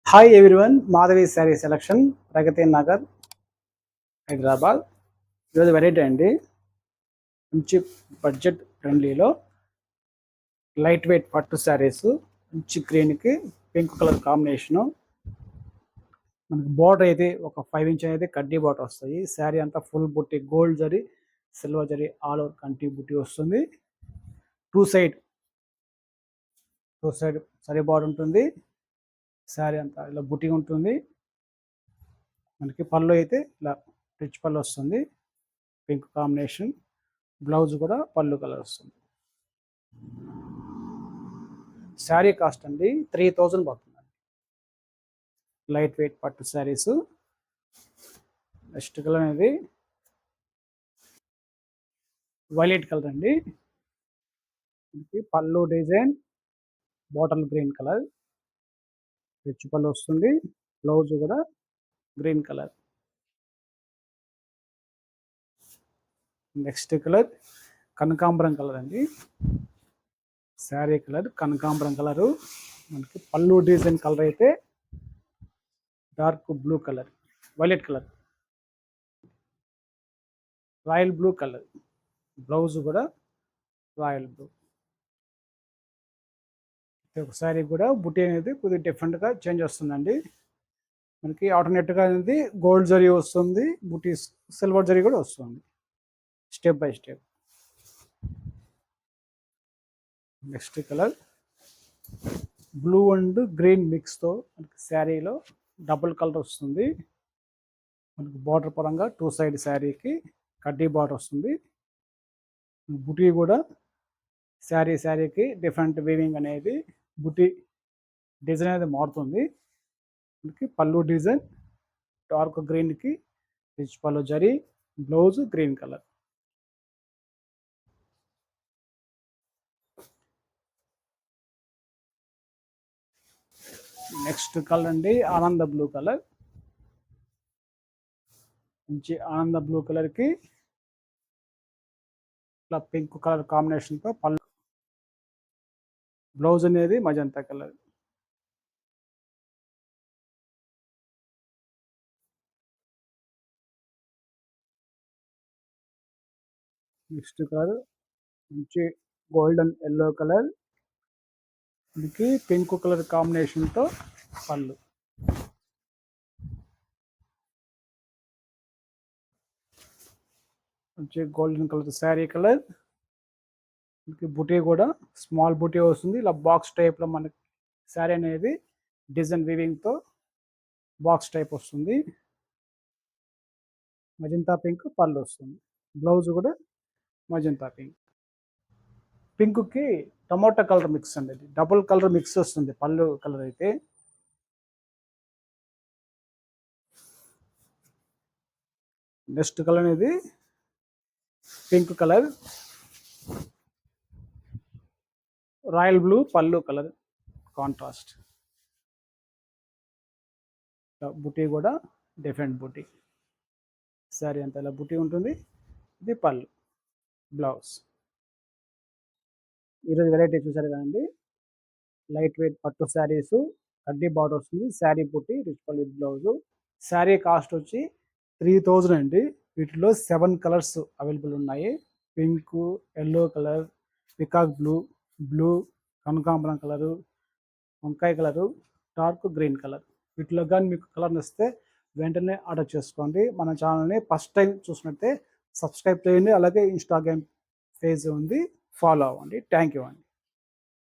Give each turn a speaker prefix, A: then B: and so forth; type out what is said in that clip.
A: Hi everyone, Madhavi sari selection, Pragathi Nagar, Hyderabad. ఈరోజు variety అండి. మంచి బడ్జెట్ ఫ్రెండ్లీలో లైట్ వెయిట్ పట్టు శారీస్, మంచి గ్రీన్కి పింక్ కలర్ కాంబినేషను. మనకి బార్డర్ అయితే ఒక 5 ఇంచ్ అనేది కడ్డీ బార్డర్ వస్తాయి. శారీ అంతా ఫుల్ బుట్టి, gold zari, silver zari, all over కంటి బుట్టి వస్తుంది. టూ సైడ్ సరీ బార్డర్ ఉంటుంది. శారీ అంతా ఇలా బుట్టి ఉంటుంది. మనకి పళ్ళు అయితే ఇలా రిచ్ పళ్ళు వస్తుంది, పింక్ కాంబినేషన్. బ్లౌజ్ కూడా పళ్ళు కలర్ వస్తుంది. శారీ కాస్ట్ అండి 3000 పడుతుందండి. లైట్ వెయిట్ పట్టు శారీస్. నెక్స్ట్ కలర్ అనేది వైలెట్ కలర్ అండి. మనకి పళ్ళు design bottle green colour, rich పళ్ళు వస్తుంది. బ్లౌజ్ కూడా గ్రీన్ కలర్. నెక్స్ట్ కలర్ కనకాంబరం కలర్ అండి. శారీ కలర్ కనకాంబరం కలరు. మనకి పళ్ళు డిజైన్ కలర్ అయితే dark blue colour, violet colour, royal blue colour. Blouse కూడా రాయల్ బ్లూ. ఒకసారి కూడా బుట్టి అనేది కొద్దిగా డిఫరెంట్గా చేంజ్ వస్తుందండి. మనకి ఆల్టర్నేట్గా అనేది గోల్డ్ జరీ వస్తుంది, బుట్టి సిల్వర్ జరీ కూడా వస్తుంది, step by step. Next colour blue and green మిక్స్తో మనకి శారీలో డబుల్ కలర్ వస్తుంది. మనకి బార్డర్ పరంగా టూ సైడ్ శారీకి కడ్డీ బార్డర్ వస్తుంది. బుటీ కూడా శారీకి డిఫరెంట్ వీవింగ్ అనేది బుటీ డిజైన్ అనేది మారుతుంది. మనకి పళ్ళు డిజైన్ డార్క్ గ్రీన్కి రిచ్ పళ్ళు zari, blouse green colour. Next colour అండి ఆనంద బ్లూ కలర్. మంచి ఆనంద బ్లూ కలర్కి ఇట్లా పింక్ కలర్ కాంబినేషన్తో పళ్ళు. బ్లౌజ్ అనేది మజంతా కలర్. నెక్స్ట్ కలర్ మంచి గోల్డెన్ ఎల్లో కలర్, మనకి పింక్ కలర్ కాంబినేషన్తో పళ్ళు. మంచి గోల్డెన్ కలర్ శారీ కలర్. మనకి బుటీ కూడా స్మాల్ బుటీ వస్తుంది, ఇలా బాక్స్ టైప్లో మనకి శారీ అనేది డిజైన్ వీవింగ్తో బాక్స్ టైప్ వస్తుంది. మజంతా పింక్ పళ్ళు వస్తుంది. బ్లౌజ్ కూడా మజంతా పింక్. పింక్కి టమోటా కలర్ మిక్స్ అండి, డబుల్ కలర్ మిక్స్ వస్తుంది పళ్ళు కలర్ అయితే. నెక్స్ట్ కలర్ అనేది pink colour, royal blue pallu colour contrast. Buti కూడా డిఫరెంట్ బుటీ. శారీ అంతా ఇలా బుటీ ఉంటుంది, ఇది పళ్ళు, బ్లౌజ్. ఈరోజు వెరైటీ చూసారు కదండి. లైట్ వెయిట్ పట్టు శారీస్, కడ్డీ బార్డర్ వస్తుంది, శారీ బుట్టి, రిచ్ పళ్ళు విత్ బ్లౌజ్. శారీ కాస్ట్ వచ్చి 3000 అండి. వీటిలో 7 కలర్స్ అవైలబుల్ ఉన్నాయి. Pink, yellow colour, peacock blue, blue, కనకాంబరం కలరు, వంకాయ కలరు, డార్క్ గ్రీన్ కలర్. వీటిలో కానీ మీకు కలర్ నచ్చితే వెంటనే ఆర్డర్ చేసుకోండి. మన ఛానల్ని ఫస్ట్ టైం చూసినట్టే సబ్స్క్రైబ్ చేయండి. అలాగే ఇన్స్టాగ్రామ్ పేజ్ ఉంది, ఫాలో అవ్వండి. థ్యాంక్ యూ అండి.